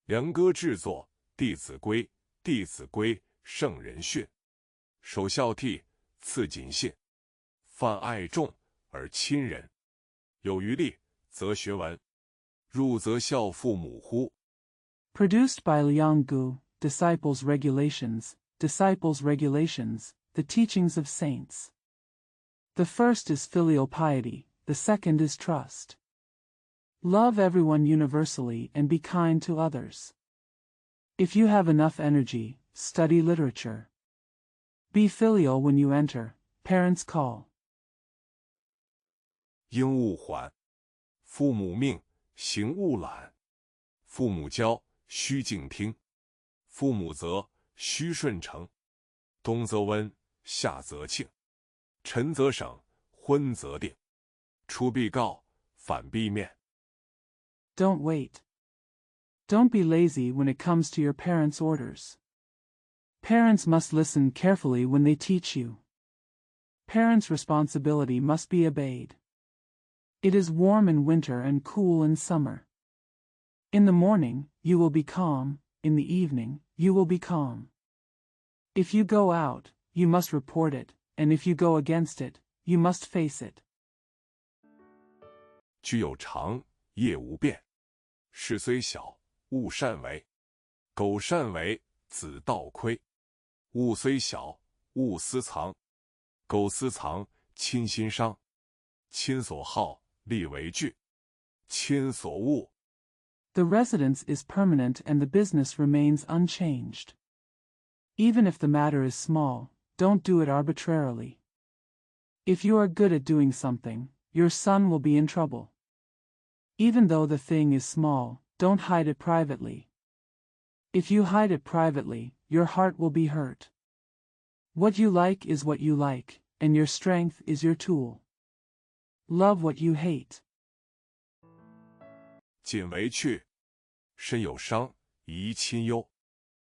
梁歌制作，弟子规，弟子规，圣人训。首孝悌，次谨信。泛爱众而亲仁，有余力，则学文。入则孝父母乎。 Produced by Liang Gu, Disciples' Regulations, the teachings of saints. The first is filial piety, the second is trust. Love everyone universally and be kind to others. If you have enough energy, study literature. Be filial when you enter, parents call. 应勿缓，父母命，行勿懒。父母教，须敬听；父母责，须顺承。冬则温，夏则庆，晨则省，昏则定。出必告，反必面。 Don't wait. Don't be lazy when it comes to your parents' orders. Parents must listen carefully when they teach you. Parents' responsibility must be obeyed. It is warm in winter and cool in summer. In the morning, you will be calm, in the evening, you will be calm. If you go out, you must report it, and if you go against it, you must face it. 居有常，业无变。事虽小，勿擅为。苟擅为，子道亏。物虽小，勿私藏。苟私藏，亲心伤。亲所好，力为具。亲所恶。 The residence is permanent and the business remains unchanged. Even if the matter is small, don't do it arbitrarily. If you are good at doing something, your son will be in trouble. Even though the thing is small, don't hide it privately. If you hide it privately, your heart will be hurt. What you like is what you like, and your strength is your tool. Love what you hate. 谨为去，身有伤，贻亲忧；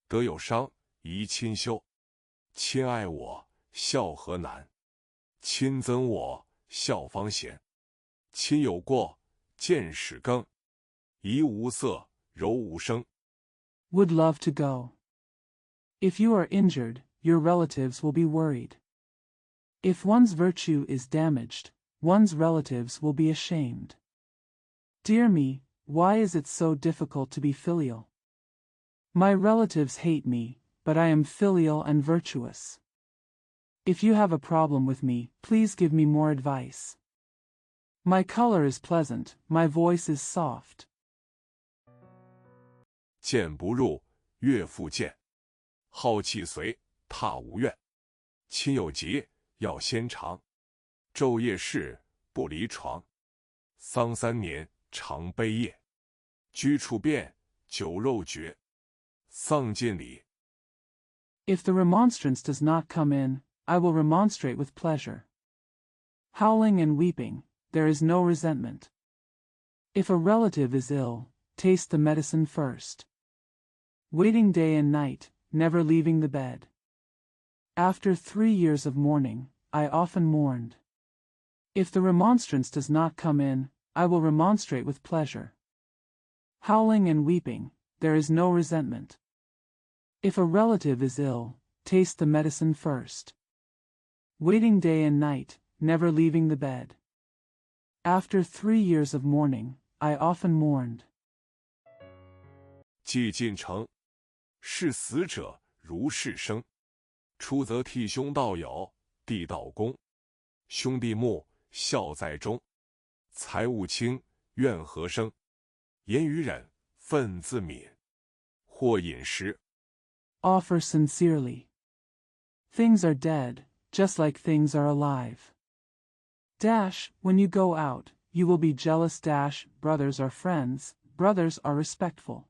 德有伤，贻亲羞。亲爱我，孝何难；亲憎我，孝方贤。亲有过，见始更。怡无色，柔无声。 Would love to go. If you are injured, your relatives will be worried. If one's virtue is damaged, one's relatives will be ashamed. Dear me, why is it so difficult to be filial? My relatives hate me, but I am filial and virtuous. If you have a problem with me, please give me more advice. My color is pleasant, my voice is soft. 谏不入，悦复谏。好气随，挞无怨。亲有疾，要先尝。昼夜侍，不离床。丧3年，常悲夜。居处变，酒肉绝。丧尽礼。 If the remonstrance does not come in, I will remonstrate with pleasure. Howling and weeping, there is no resentment. If a relative is ill, taste the medicine first. Waiting day and night, never leaving the bed. After 3 years of mourning, I often mourned. If the remonstrance does not come in, I will remonstrate with pleasure. Howling and weeping, there is no resentment. If a relative is ill, taste the medicine first. Waiting day and night, never leaving the bed. After 3 years of mourning, I often mourned. 既进城，视死者如视生。出则替兄道友，弟道恭。兄弟睦，孝在中。财物轻，怨何生？言语忍，忿自泯。或饮食。 Offer sincerely. Things are dead, just like things are alive. Dash, when you go out, you will be jealous. Dash, brothers are friends, brothers are respectful.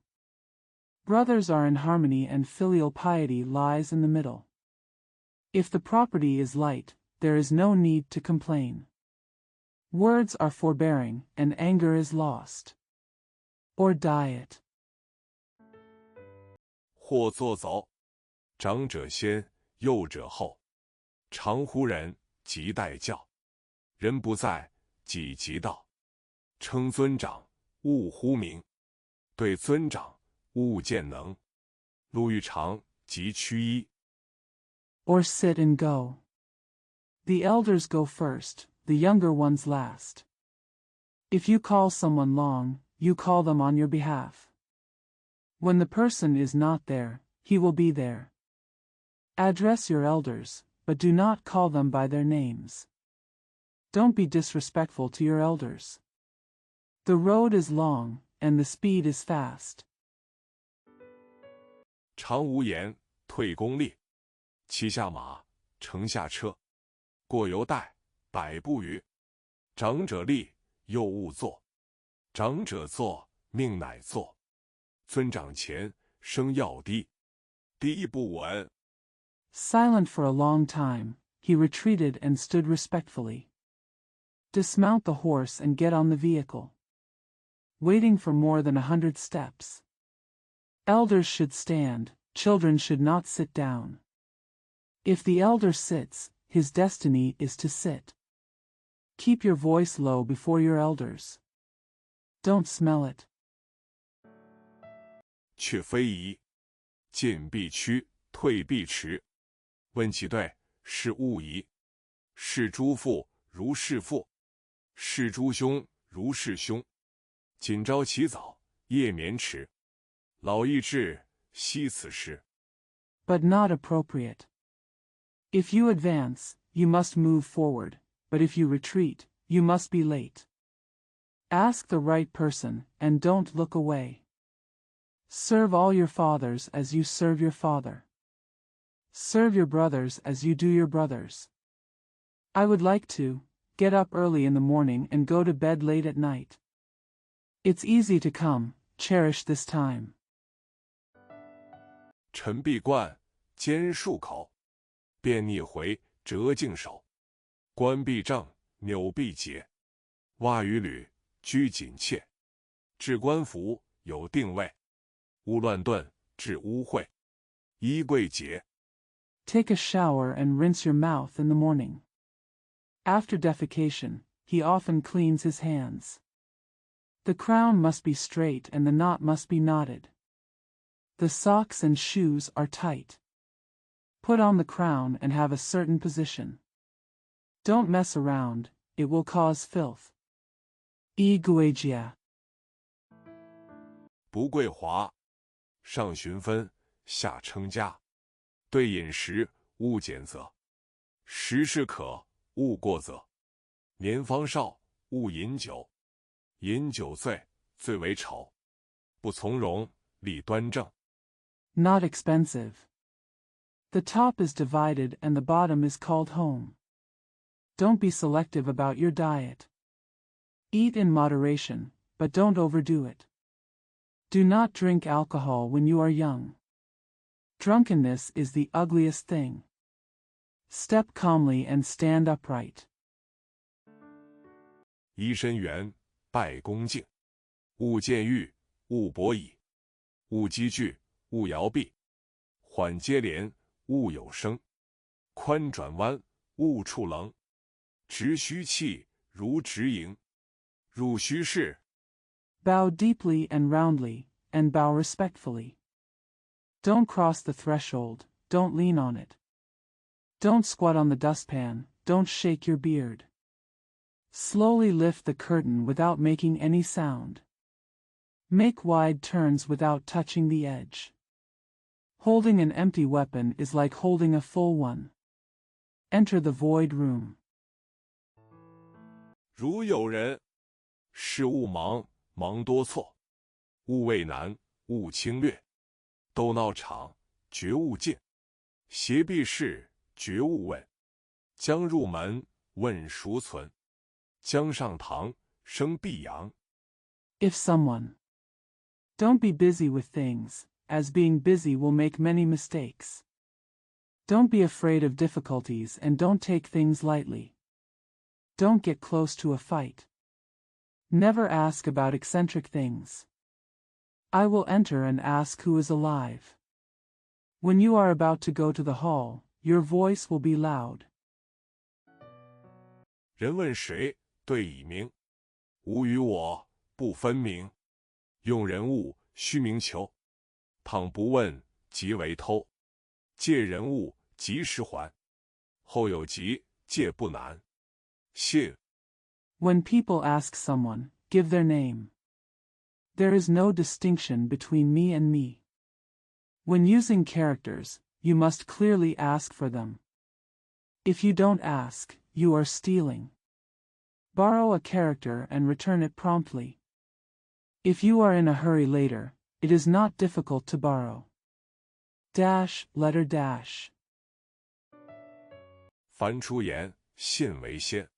Brothers are in harmony and filial piety lies in the middle. If the property is light, there is no need to complain. Words are forbearing and anger is lost. Or diet. 或作走，长者先，幼者后。常呼人，即待教。人不在，己即到。称尊长，勿呼名。对尊长，勿见能。路遇长即趋揖。Or sit and go. The elders go first, the younger ones last. If you call someone long, you call them on your behalf. When the person is not there, he will be there. Address your elders, but do not call them by their names. Don't be disrespectful to your elders. The road is long, and the speed is fast. 常无言，退公力。骑下马，乘下车。过犹待，百步余。长者立，幼勿坐。长者坐，命乃坐。尊长前，声要低。第一不稳。Silent for a long time, he retreated and stood respectfully. Dismount the horse and get on the vehicle. Waiting for more than 100 steps. Elders should stand, children should not sit down. If the elder sits, his destiny is to sit. Keep your voice low before your elders. Don't smell it. 却非宜。进必趋，退必迟。问其对，是勿疑。是诸父如是父，是诸兄如是兄。今朝起早，夜眠迟。老易至，惜此时。But not appropriate. If you advance, you must move forward, but if you retreat, you must be late. Ask the right person, and don't look away. Serve all your fathers as you serve your father. Serve your brothers as you do your brothers. I would like to get up early in the morning and go to bed late at night. It's easy to come, cherish this time. 臣必冠，坚束口。便逆回，折颈手。冠必正，纽必结。袜与履，拘谨切。置冠服，有定位。勿乱顿，致污秽。衣贵洁。Take a shower and rinse your mouth in the morning. After defecation, he often cleans his hands. The crown must be straight and the knot must be knotted. The socks and shoes are tight. Put on the crown and have a certain position. Don't mess around, it will cause filth. Iguagia. 不贵华，上循分，下称家。对饮食，勿拣择。时适可，勿过则。年方少，勿饮酒。饮酒醉，最为丑。不从容，立端正。Not expensive. The top is divided and the bottom is called home. Don't be selective about your diet. Eat in moderation, but don't overdo it. Do not drink alcohol when you are young. Drunkenness is the ugliest thing. Step calmly and stand upright. 揖深圆，拜恭敬。勿见欲，勿博矣。勿积聚，勿摇臂。缓接连，勿有声。宽转弯，勿触棱。直虚气，如直营。入虚室。Bow deeply and roundly, and bow respectfully. Don't cross the threshold, don't lean on it. Don't squat on the dustpan, don't shake your beard. Slowly lift the curtain without making any sound. Make wide turns without touching the edge. Holding an empty weapon is like holding a full one. Enter the void room. 如有人，事勿忙，忙多错。勿畏难，勿轻略。斗闹场，绝勿进。邪避事，绝勿问。将入门，问孰存。将上堂，生必扬。 If someone. Don't be busy with things, as being busy will make many mistakes. Don't be afraid of difficulties and don't take things lightly. Don't get close to a fight. Never ask about eccentric things. I will enter and ask who is alive. When you are about to go to the hall, your voice will be loud. 人问谁，对以明。吾与我，不分明。用人物，须明求。倘不问，即为偷。借人物，及时还。后有急，借不难。谢。 When people ask someone, give their name. There is no distinction between me and me. When using characters, you must clearly ask for them. If you don't ask, you are stealing. Borrow a character and return it promptly. If you are in a hurry later, it is not difficult to borrow. Dash, letter dash. 凡出言，信为先。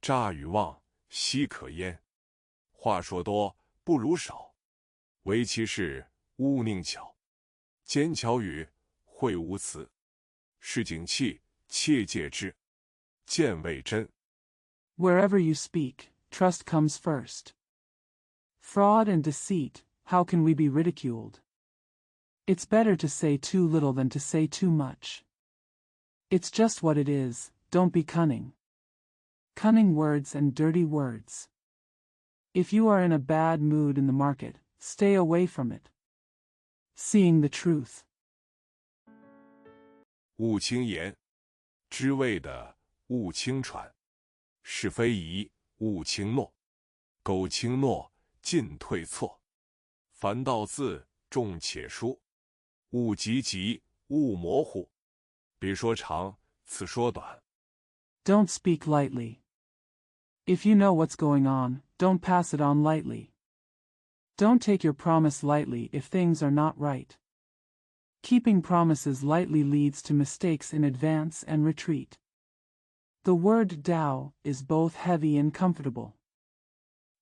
诈与妄，奚可焉？话说多，不如少。唯其事，勿宁巧。奸巧语，秽无辞。市井气，切戒之。见未真。 Wherever you speak, trust comes first. Fraud and deceit, how can we be ridiculed? It's better to say too little than to say too much. It's just what it is, don't be cunning. Cunning words and dirty words. If you are in a bad mood in the market, stay away from it. Seeing the truth. 勿轻言，知味的勿轻传。是非疑，勿轻诺。苟轻诺，进退错。凡道字，重且疏。勿急急，勿模糊。彼说长，此说短。 Don't speak lightly. If you know what's going on, don't pass it on lightly. Don't take your promise lightly if things are not right. Keeping promises lightly leads to mistakes in advance and retreat. The word Tao is both heavy and comfortable.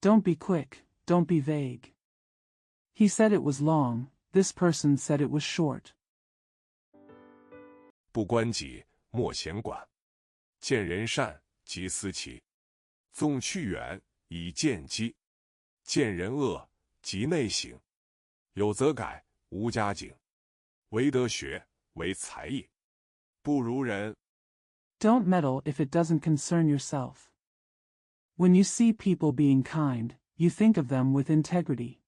Don't be quick, don't be vague. He said it was long, this person said it was short. 不关己，莫闲管。见人善，即思齐。纵去远，以见机。见人恶，即内省。有则改，无加警。唯德学，为才艺。不如人。 Don't meddle if it doesn't concern yourself. When you see people being kind, you think of them with integrity.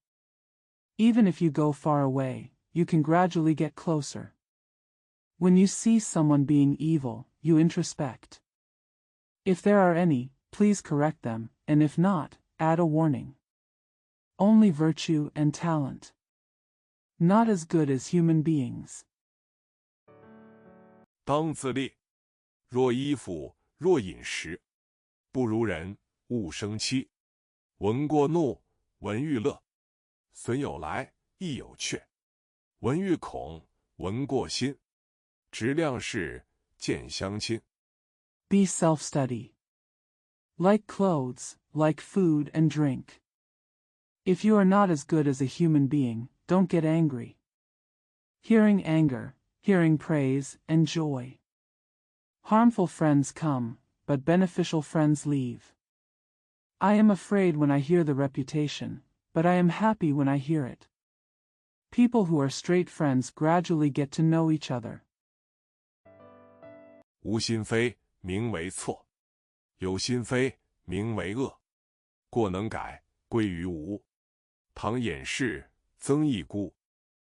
Even if you go far away, you can gradually get closer. When you see someone being evil, you introspect. If there are any, please correct them, and if not, add a warning. Only virtue and talent. Not as good as human beings. 当自立。若衣服，若饮食，不如人，勿生戚。闻过怒，闻欲乐。损有来，亦有去。闻欲恐，闻过心。直量事，见相亲。 Be self-study. Like clothes, like food and drink. If you are not as good as a human being, don't get angry. Hearing anger, hearing praise and joy. Harmful friends come, but beneficial friends leave. I am afraid when I hear the reputation, but I am happy when I hear it. People who are straight friends gradually get to know each other. 无心非，名为错；有心非，名为恶。过能改，归于无。倘掩饰，增益孤。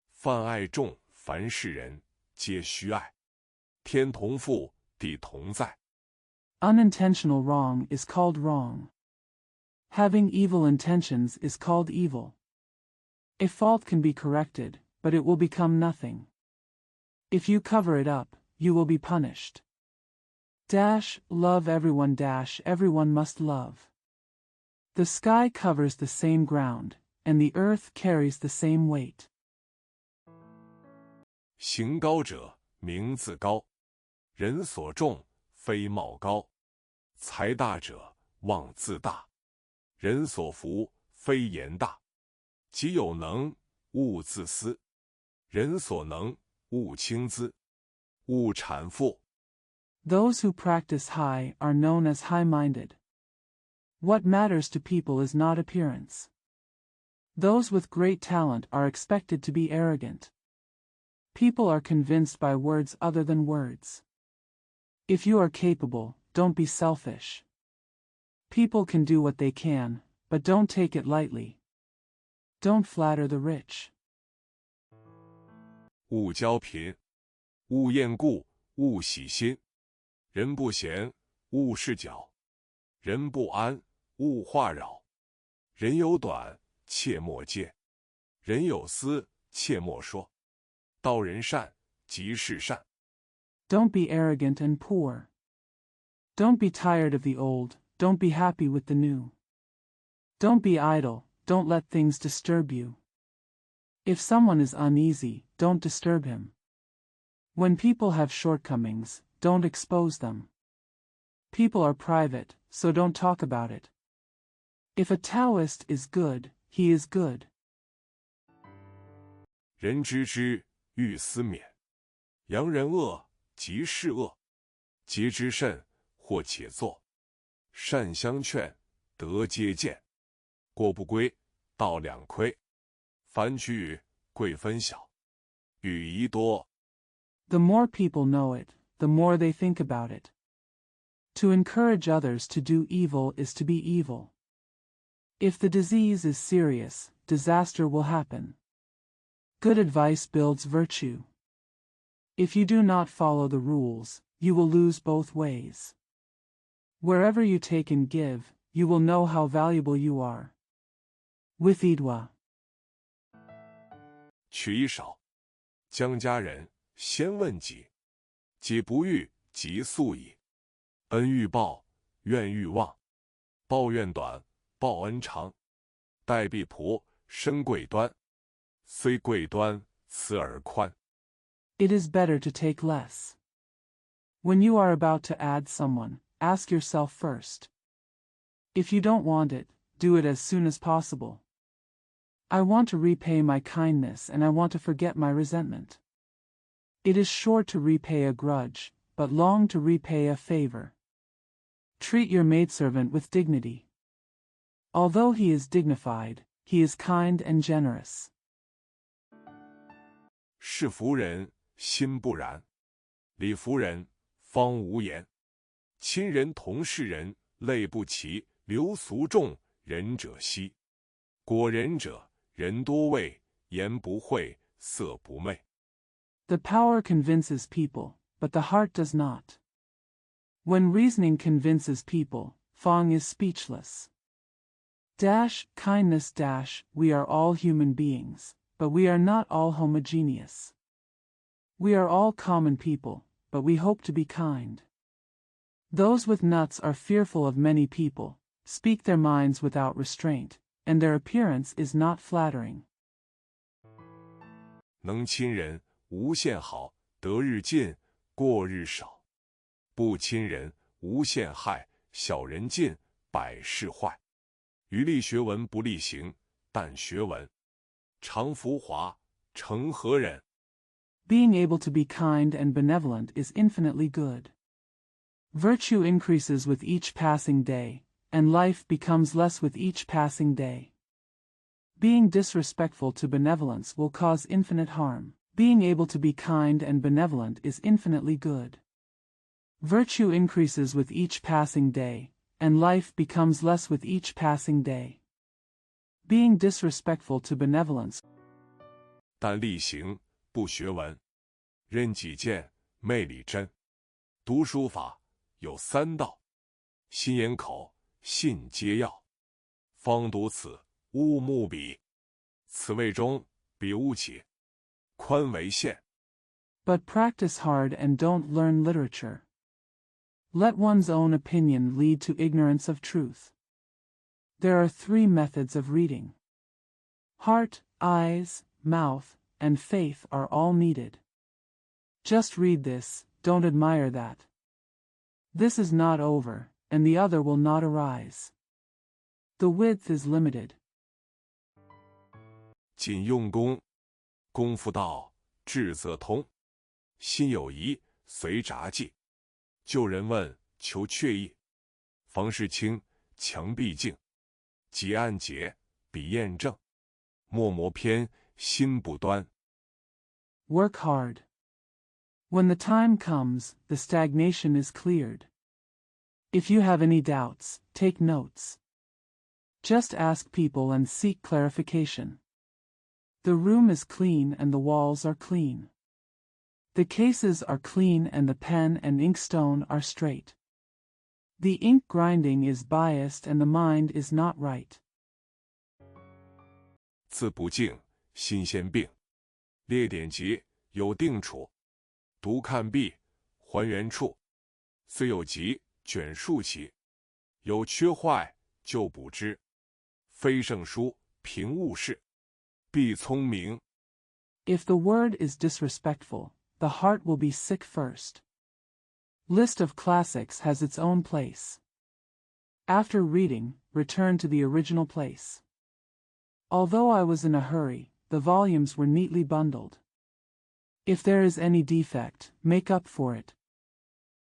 泛爱众，凡是人，皆虚爱。天同覆，地同在。 Unintentional wrong is called wrong. Having evil intentions is called evil. A fault can be corrected, but it will become nothing. If you cover it up, you will be punished. Dash, love everyone dash everyone must love. The sky covers the same ground, and the earth carries the same weight. 行高者，名自高。人所重，非貌高。财大者，妄自大。人所服，非言大。己有能，勿自私。人所能，勿轻资。勿谄附。 Those who practice high are known as high-minded. What matters to people is not appearance. Those with great talent are expected to be arrogant. People are convinced by words other than words. If you are capable, don't be selfish. People can do what they can, but don't take it lightly. Don't flatter the rich. 勿骄贫；勿厌故，勿喜新。人不闲，勿事搅；人不安，勿话扰。人有短，切莫揭；人有私，切莫说。道人善，即是善。 Don't be arrogant and poor. Don't be tired of the old, don't be happy with the new. Don't be idle, don't let things disturb you. If someone is uneasy, don't disturb him. When people have shortcomings, don't expose them. People are private, so don't talk about it. If a Taoist is good, he is good. 人知之，欲思勉；扬人恶，即是恶。节之甚，或且作。善相劝，德皆见。过不规，道两亏。凡取与，贵分晓。语宜多。 The more people know it, the more they think about it. To encourage others to do evil is to be evil. If the disease is serious, disaster will happen. Good advice builds virtue. If you do not follow the rules, you will lose both ways. Wherever you take and give, you will know how valuable you are. With Idwa. 取一少，将家人，先问己。己不欲，即速矣。恩欲报，怨欲忘。报怨短，报恩长。待婢仆，身贵端。虽贵端，慈而宽。 It is better to take less. When you are about to add someone, ask yourself first. If you don't want it, do it as soon as possible. I want to repay my kindness and I want to forget my resentment. It is short to repay a grudge, but long to repay a favor. Treat your maidservant with dignity. Although he is dignified, he is kind and generous. 是夫人，心不然；理夫人，方无言。亲人同事人，类不齐；流俗众，仁者稀。果仁者，人多畏，言不讳，色不昧。 The power convinces people, but the heart does not. When reasoning convinces people, Fong is speechless. Kindness we are all human beings, but we are not all homogeneous. We are all common people, but we hope to be kind. Those with nuts are fearful of many people, speak their minds without restraint, and their appearance is not flattering. 能亲人，无限好；得日进，过日少。不亲人，无限害；小人尽，百事坏。余力学文不力行，但学文，常浮华，成何人？ Being able to be kind and benevolent is infinitely good. Virtue increases with each passing day, and life becomes less with each passing day. Being disrespectful to benevolence will cause infinite harm. Being able to be kind and benevolent is infinitely good. Virtue increases with each passing day, and life becomes less with each passing day. Being disrespectful to benevolence. 但力行，不学文。任己见，昧理真。读书法，有三道：心眼口，信皆要。方读此，勿慕彼。此谓中，彼勿起。宽为限。 But practice hard and don't learn literature. Let one's own opinion lead to ignorance of truth. There are 3 methods of reading. Heart, eyes, mouth, and faith are all needed. Just read this, don't admire that. This is not over, and the other will not arise. The width is limited. 谨用功，功夫到，志则通。心有疑，随札记。旧人问，求确意。房事清，墙壁净。结案结，笔验证。墨磨偏，心不端。 Work hard. When the time comes, the stagnation is cleared. If you have any doubts, take notes. Just ask people and seek clarification. The room is clean and the walls are clean. The cases are clean and the pen and inkstone are straight. The ink grinding is biased and the mind is not right. 字不净，新鲜病。列典籍，有定处。读看毕，还原处。虽有急，卷数起。有缺坏，就补之。非圣书，凭物事。必聪明。 If the word is disrespectful, the heart will be sick first. List of classics has its own place. After reading, return to the original place. Although I was in a hurry, the volumes were neatly bundled. If there is any defect, make up for it.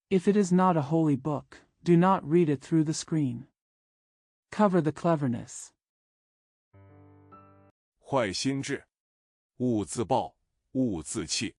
If it is not a holy book, do not read it through the screen. Cover the cleverness. 坏心智，勿自暴，勿自弃。